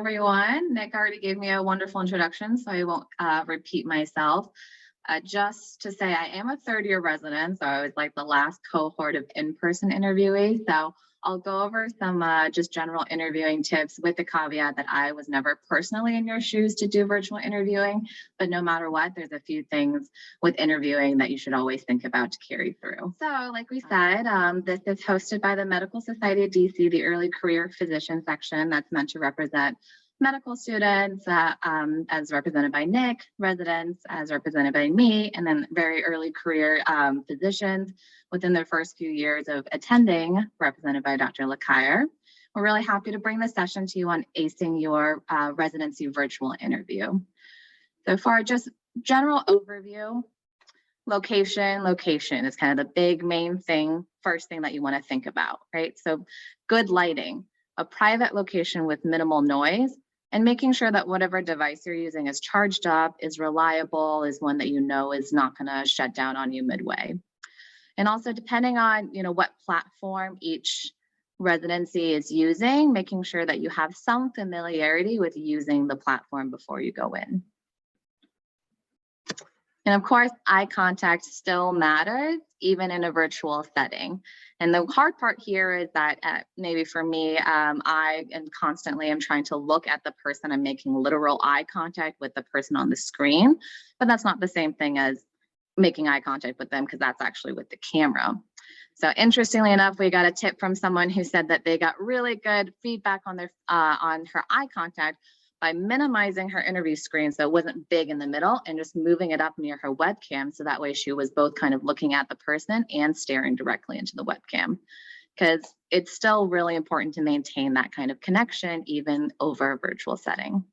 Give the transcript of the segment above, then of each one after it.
Everyone. Nick already gave me a wonderful introduction, so I won't repeat myself. Just to say, I am a third-year resident, so I was like the last cohort of in-person interviewees. So I'll go over some just general interviewing tips with the caveat that I was never personally in your shoes to do virtual interviewing, but no matter what, there's a few things with interviewing that you should always think about to carry through. So like we said, this is hosted by the Medical Society of DC, the Early Career Physician section that's meant to represent medical students as represented by Nick, residents as represented by me, and then very early career physicians within their first few years of attending, represented by Dr. Lakire. We're really happy to bring this session to you on acing your residency virtual interview. So for just general overview, location is kind of the big main thing, first thing that you want to think about, right? So good lighting, a private location with minimal noise, and making sure that whatever device you're using is charged up, is reliable, is one that you know is not going to shut down on you midway. And also depending on what platform each residency is using, making sure that you have some familiarity with using the platform before you go in. And of course, eye contact still matters, even in a virtual setting. And the hard part here is that maybe for me, I constantly am trying to look at the person. I'm making literal eye contact with the person on the screen, but that's not the same thing as making eye contact with them because that's actually with the camera. So interestingly enough, we got a tip from someone who said that they got really good feedback on their on her eye contact by minimizing her interview screen so it wasn't big in the middle and just moving it up near her webcam. So that way she was both kind of looking at the person and staring directly into the webcam, because it's still really important to maintain that kind of connection even over a virtual setting.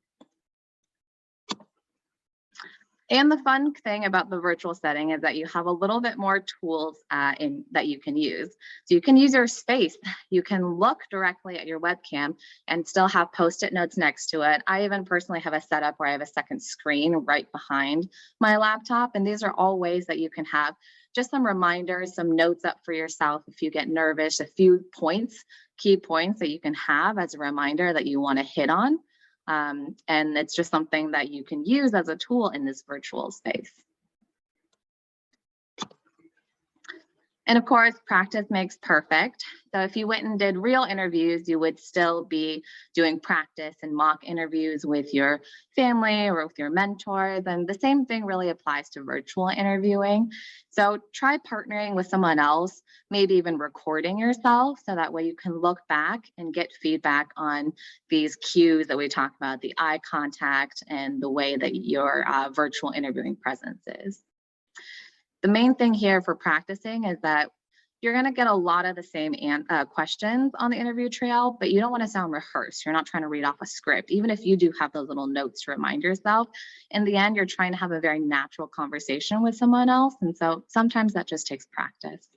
And the fun thing about the virtual setting is that you have a little bit more tools that you can use. So you can use your space. You can look directly at your webcam and still have Post-it notes next to it. I even personally have a setup where I have a second screen right behind my laptop. And these are all ways that you can have just some reminders, some notes up for yourself if you get nervous, a few points, key points that you can have as a reminder that you want to hit on. And it's just something that you can use as a tool in this virtual space. And of course, practice makes perfect. So if you went and did real interviews, you would still be doing practice and mock interviews with your family or with your mentors. And the same thing really applies to virtual interviewing. So try partnering with someone else, maybe even recording yourself, so that way you can look back and get feedback on these cues that we talked about, the eye contact and the way that your virtual interviewing presence is. The main thing here for practicing is that you're going to get a lot of the same questions on the interview trail, but you don't want to sound rehearsed. You're not trying to read off a script, even if you do have those little notes to remind yourself. In the end, you're trying to have a very natural conversation with someone else. And so sometimes that just takes practice.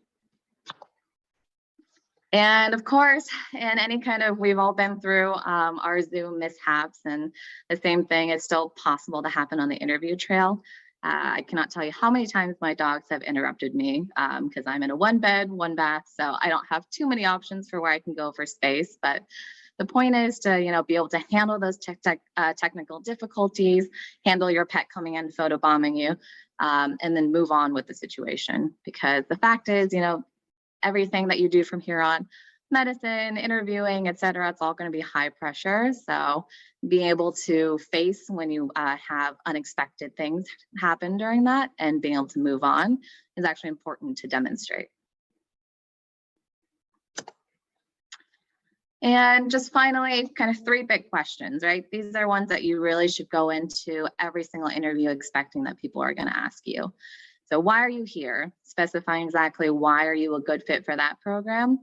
And of course, in any kind of, we've all been through our Zoom mishaps, and the same thing is still possible to happen on the interview trail. I cannot tell you how many times my dogs have interrupted me because I'm in a one bed, one bath, so I don't have too many options for where I can go for space. But the point is to be able to handle those technical difficulties, handle your pet coming in photobombing you, and then move on with the situation. Because the fact is, everything that you do from here on, medicine, interviewing, et cetera, it's all going to be high pressure. So being able to face when you have unexpected things happen during that and being able to move on is actually important to demonstrate. And just finally, kind of 3 big questions, right? These are ones that you really should go into every single interview expecting that people are going to ask you. So why are you here? Specifying exactly why are you a good fit for that program?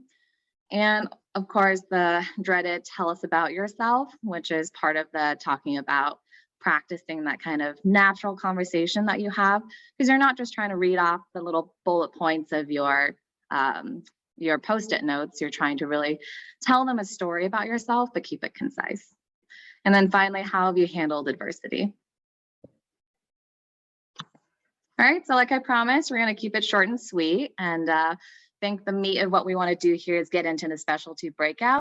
And of course, the dreaded tell us about yourself, which is part of the talking about practicing that kind of natural conversation that you have, because you're not just trying to read off the little bullet points of your Post-it notes. You're trying to really tell them a story about yourself, but keep it concise. And then finally, how have you handled adversity? All right, so like I promised, we're going to keep it short and sweet. And I think the meat of what we want to do here is get into the specialty breakout.